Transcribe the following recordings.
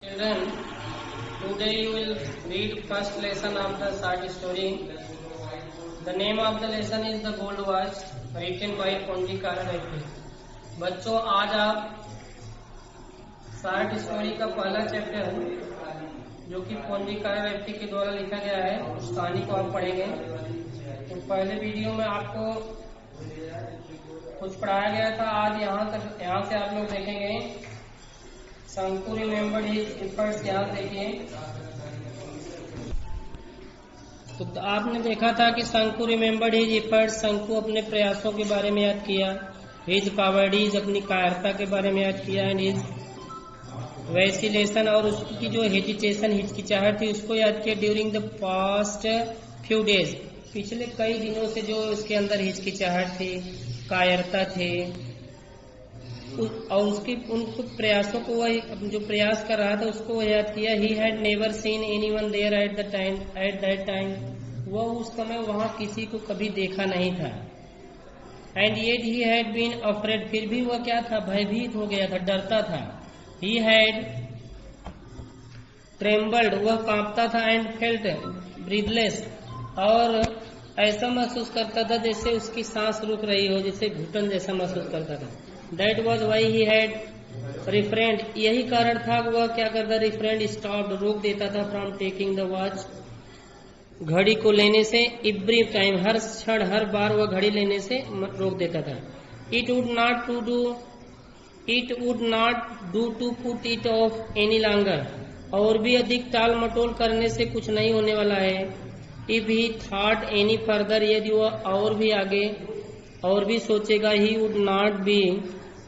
Children, today you will read first lesson of the short story. The name of the lesson is The Gold Watch, written by Pondikara Refri. बच्चों, आज आप short story का पहला chapter जो कि पोंडिकारा रेफ्टी के द्वारा लिखा गया है उस कहानी को आप पढ़ेंगे। तो पहले वीडियो में आपको कुछ पढ़ाया गया था, आज यहाँ से आप लोग देखेंगे शंकु रिमेम्बर्ड हिज एफर्ट्स। यहाँ देखिए, तो आपने देखा था कि शंकु रिमेम्बर्ड हिज एफर्ट्स, शंकु अपने प्रयासों के बारे में याद किया। हिज कॉवर्डीज, अपनी कायरता के बारे में याद किया। एंड हिज वैसिलेशन, और उसकी जो हेजिटेशन हिचकिचाहट थी उसको याद किया। During the past few days, पिछले कई दिनों से जो उसके अंदर हिचकिचाहट थी, कायरता थी, और उसकी उन प्रयासों को वह जो प्रयास कर रहा था उसको वह याद किया। He had never seen anyone there at that time, वह उस समय वहां किसी को कभी देखा नहीं था। And yet he had been afraid, फिर भी वह क्या था, भयभीत हो गया था, डरता था। ही हैड ट्रेम्बल्ड, वह कांपता था। एंड फेल्ट ब्रीथलेस, और ऐसा महसूस करता था जैसे उसकी सांस रुक रही हो, जैसे घुटन जैसा महसूस करता था। That was why he had refrained, यही कारण था वह क्या करता, refrained, stopped, रोक देता था, from taking the watch, घड़ी को लेने से, every time, हर क्षण, हर बार वह घड़ी लेने से रोक देता था। It would not do to put it off any longer, और भी अधिक टाल मटोल करने से कुछ नहीं होने वाला है। If he thought any further, यदि वह और भी आगे और भी सोचेगा, he would not be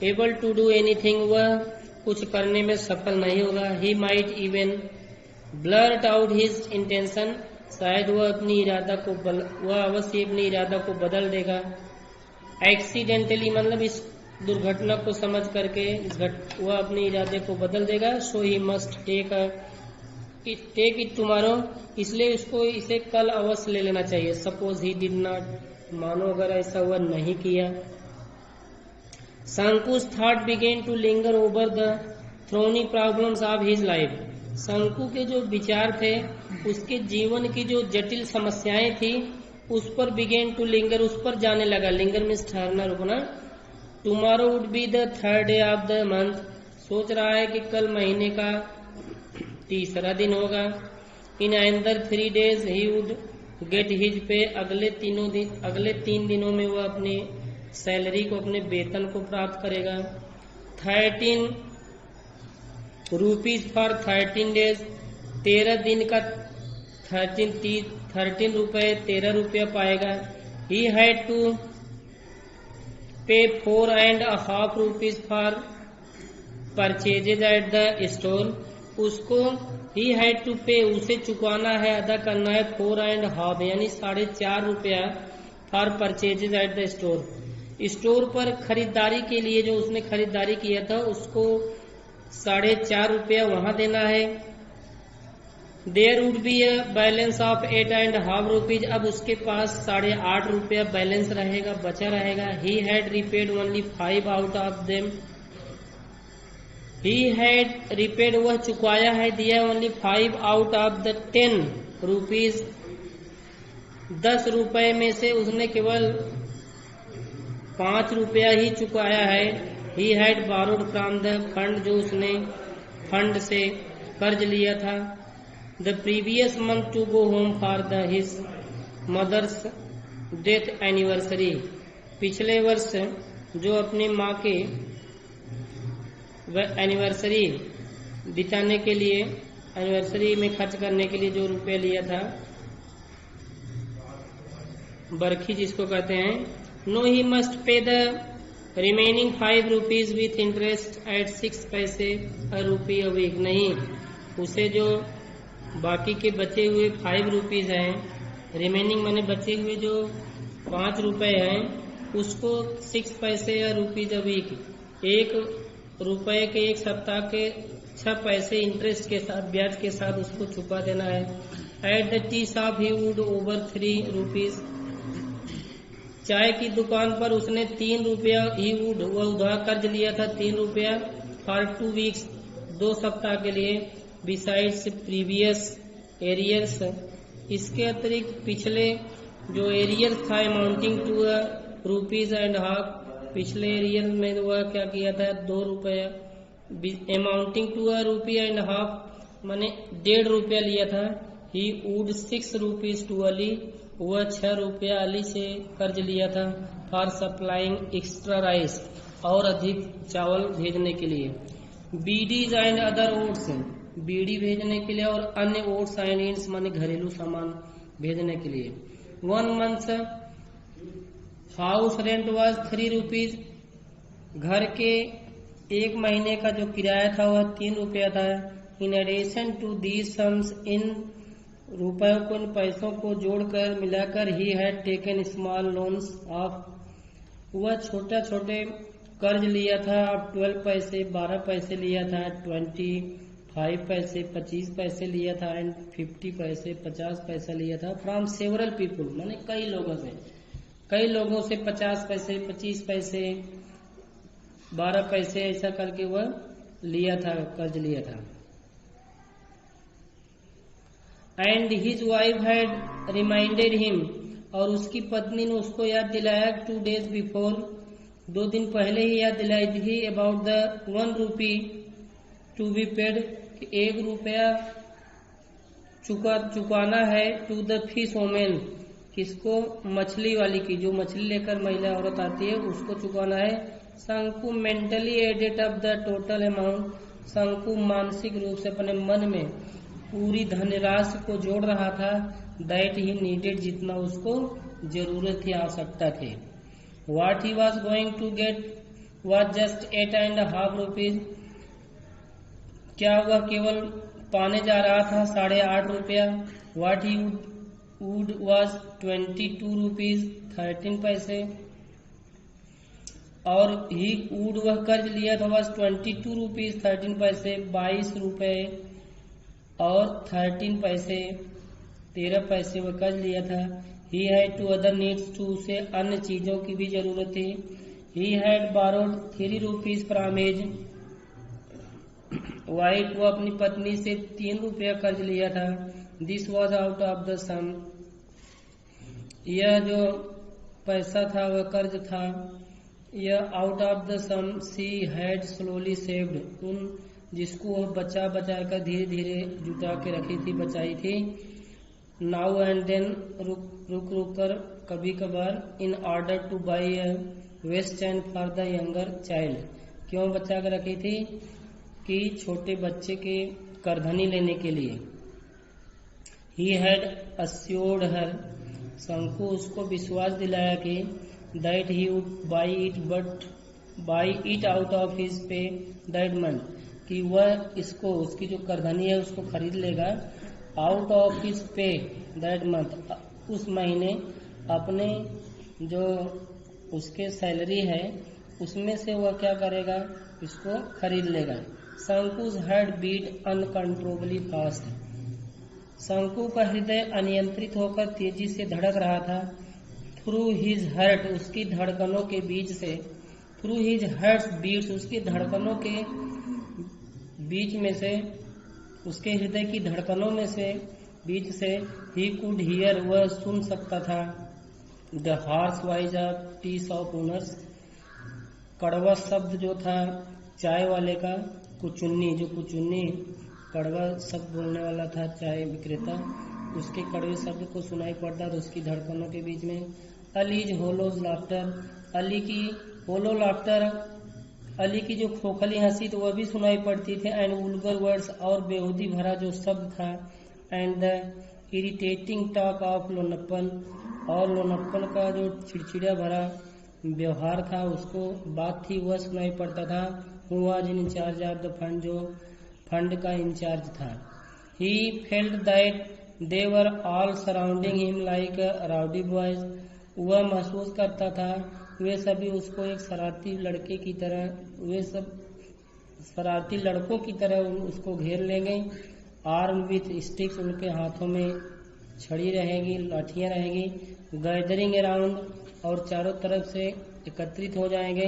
able to do anything, वह कुछ करने में सफल नहीं होगा। He might even blurt out his intention, शायद वह अवश्य अपनी इरादा को बदल देगा। एक्सीडेंटली, मतलब इस दुर्घटना को समझ करके वह अपने इरादे को बदल देगा। So he must take it tomorrow, इसलिए उसको इसे कल अवश्य ले लेना चाहिए। Suppose he did not, मानो अगर ऐसा वह नहीं किया। Shanku's thought began to linger over the thorny problems of his life, शंकु के जो विचार थे, उसके जीवन की जो जटिल समस्याएं थी, उस पर began to linger, उस पर जाने लगा। linger में ठहरना, रुकना। Tomorrow would be the third day of the month, सोच रहा है कि कल महीने का तीसरा दिन होगा। In another 3 days he would get his pay, अगले 3 दिनों में वह अपनी सैलरी को, अपने वेतन को प्राप्त करेगा। 13 रुपीज फॉर 13 डेज, 13 दिन का 13 रुपए, 13 रुपया पाएगा। ही हैड टू पे 4.5 rupees for purchases at the store, उसको ही हैड टू पे, उसे चुकाना है, अदा करना है 4.5 यानी 4.5 रुपया for purchases at the store, store पर खरीदारी के लिए जो उसने खरीदारी किया था उसको 4.5 रुपया वहां देना है। There would be a balance of 8.5 rupees, अब उसके पास 8.5 रुपया बैलेंस रहेगा, बचा रहेगा। He had repaid only 5 out of them, he had repaid, वह चुकाया है, दिया only 5 out of the 10 rupees, 10 रुपए में से उसने केवल 5 रुपया ही चुकाया है। He had borrowed from the fund, जो उसने फंड से कर्ज लिया था। The previous month to go home for the his mother's death anniversary, पिछले वर्ष जो अपनी माँ के एनिवर्सरी बिताने के लिए, एनिवर्सरी में खर्च करने के लिए जो रुपया लिया था, बरखी जिसको कहते हैं। No, he must pay the remaining 5 rupees with interest at 6 पैसे अ रुपी अ वीक, नहीं, उसे जो बाकी के बचे हुए 5 रुपीज हैं, रिमेनिंग माने बचे हुए जो 5 रुपए हैं, उसको 6 पैसे या रुपीज अ वीक, 1 रुपए के 1 सप्ताह के 6 पैसे इंटरेस्ट के साथ, ब्याज के साथ उसको चुका देना है। At the tea shop he would over 3 rupees, चाय की दुकान पर उसने 3 रुपया ही वुड, वह उधार कर्ज लिया था 3 रुपया, फॉर 2 वीक्स, 2 सप्ताह के लिए। बिसाइड्स प्रीवियस एरियर्स, इसके अतिरिक्त पिछले जो एरियर था अमाउंटिंग टू ₹1.5, पिछले एरियर में वह क्या किया था 2 रुपया, अमाउंटिंग टू ₹1.5 माने 1.5 रुपया लिया था। He would 6 rupees to Ali, वह 6 रुपया अली से कर्ज लिया था। फॉर सप्लाइंग एक्स्ट्रा राइस, और अधिक चावल भेजने के लिए। बीडीज एंड अदर ओट्स, बीड़ी भेजने के लिए और अन्य ओट्स एंड इंड्स माने घरेलू सामान भेजने के लिए। 1 month house rent was 3 rupees, घर के 1 महीने का जो किराया था वह 3 रुपया था। In addition to these sums, इन रुपयों को इन पैसों को जोड़कर मिलाकर he had taken small loans off, वह छोटे छोटे कर्ज लिया था। 12 पैसे 12 पैसे लिया था, 25 पैसे 25 पैसे लिया था एंड 50 पैसे 50 पैसा लिया था। फ्रॉम सेवरल पीपुल माने कई लोगों से 50 पैसे 25 पैसे 12 पैसे ऐसा करके वह लिया था, कर्ज लिया था। And his wife had reminded him, और उसकी पत्नी ने उसको याद दिलाया 2 days बिफोर, 2 दिन पहले ही याद दिलाई थी about the 1 rupee to be paid, 1 रुपया चुकाना है टू द फिश वोमेन, किसको मछली वाली की, जो मछली लेकर महिला औरत आती है उसको चुकाना है। Shanku mentally added up the total amount, Shanku मानसिक रूप से अपने मन में पूरी धनराशि को जोड़ रहा था। दैट ही नीडेड, जितना उसको जरूरत थी, आवश्यकता थी। What he was going to get was just 8.5 rupees, क्या वह केवल पाने जा रहा था 8.5 रुपया। What he would was 22 rupees 13 पैसे, और ही would वह कर्ज लिया था was 22 rupees 13 पैसे, 22 रुपए और 13 पैसे 13 पैसे वह कर्ज लिया था। He had two other needs too, उसे अन्य चीजों की भी जरूरत थी। He had borrowed 3 rupees from his wife, वो अपनी पत्नी से 3 रुपया कर्ज लिया था। This was out of the sum, यह जो पैसा था वह कर्ज था। यह out of the sum she had slowly saved, उन जिसको वह बचा कर धीरे धीरे जुटा के रखी थी, बचाई थी। नाउ एंड देन, रुक कर कभी कभार। In order to buy a waistband for the younger child, क्यों बचा कर रखी थी कि छोटे बच्चे के करधनी लेने के लिए। ही हैड अस्योर्ड हर, शंकु उसको विश्वास दिलाया कि that he would buy it, but by it out of his pay that month, कि वह इसको उसकी जो करधनी है उसको खरीद लेगा out of his pay that month, उस महीने अपने जो उसके सैलरी है उसमें से वह क्या करेगा, इसको खरीद लेगा। शंकु's heart beat uncontrollably fast, शंकु का हृदय अनियंत्रित होकर तेजी से धड़क रहा था। थ्रू हिज हर्ट, उसकी धड़कनों के बीच से, थ्रू हिज हर्ट्स बीट्स, उसकी धड़कनों के बीच में से, उसके हृदय की धड़कनों में से बीच से, ही कुड हियर, वह सुन सकता था। The harsh voice of tea shop owners, कड़वा शब्द जो था चाय वाले का, कुचुन्नी, जो कुचुन्नी कड़वा शब्द बोलने वाला था चाय विक्रेता, उसके कड़वे शब्द को सुनाई पड़ता था उसकी धड़कनों के बीच में। अलीज होलोज लाफ्टर, अली की होलो लाफ्टर, अली की जो खोखली हंसी तो वह भी सुनाई पड़ती थी। एंड वुल्गर वर्ड्स, और बेहूदी भरा जो शब्द था। And the irritating talk of Lonappan, और लोनप्पन का जो चिड़चिड़ा भरा व्यवहार था, उसको बात थी, वह सुनाई पड़ता था। Who was in in charge of the fund, जो फंड का इंचार्ज था। He felt that they were all surrounding him like rowdy boys, वह महसूस करता था वे सभी उसको एक शरारती लड़के की तरह, वे सब शरारती लड़कों की तरह उसको घेर लेंगे। आर्म विथ स्टिक्स, उनके हाथों में छड़ी रहेगी, लाठियां रहेगी। गैदरिंग अराउंड, और चारों तरफ से एकत्रित हो जाएंगे।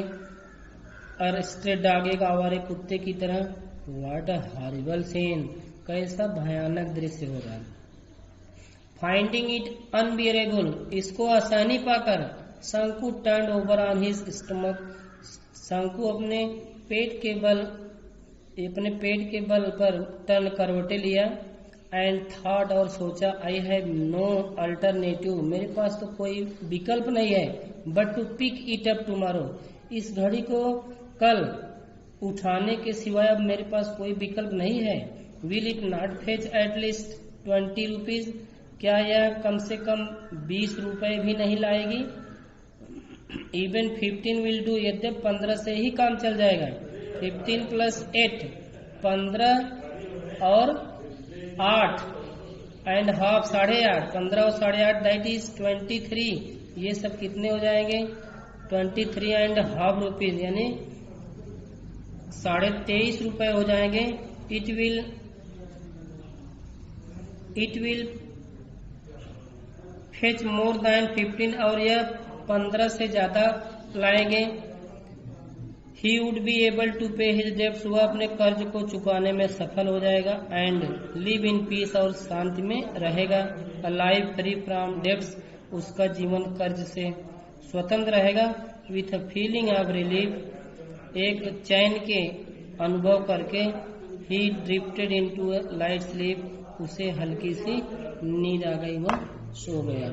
और स्ट्रे डॉग, एक आवारे कुत्ते की तरह। व्हाट अ हॉरिबल सीन, कैसा भयानक दृश्य होगा। फाइंडिंग इट अनबियरेबल, इसको आसानी पाकर शंकु turn over on his stomach, शंकु अपने पेट के बल पर टर्न करवटे लिया। एंड थॉट, और सोचा, आई हैव नो अल्टरनेटिव, मेरे पास तो कोई विकल्प नहीं है, but to pick it up tomorrow, इस घड़ी को कल उठाने के सिवाय अब मेरे पास कोई विकल्प नहीं है। Will it not fetch at least 20 rupees, क्या यह कम से कम 20 रुपए भी नहीं लाएगी। इवन 15 विल डू, यद्यप 15 से ही काम चल जाएगा। 15 + 8, 15 और 8 एंड हाफ, 8.5, 15 और 8.5, दैट इज 23, ये सब कितने हो जाएंगे 23.5 रुपीज, यानी 23.5 रुपए हो जाएंगे। It will fetch more than 15, और यह 15 से ज्यादा लाएंगे। He would be able to pay his debts, वह अपने कर्ज को चुकाने में सफल हो जाएगा। एंड लिव इन पीस, और शांति में रहेगा। A life free from debts, उसका जीवन कर्ज से स्वतंत्र रहेगा। With a feeling of relief, एक चैन के अनुभव करके, he drifted into a light sleep, उसे हल्की सी नींद आ गई, वह सो गया।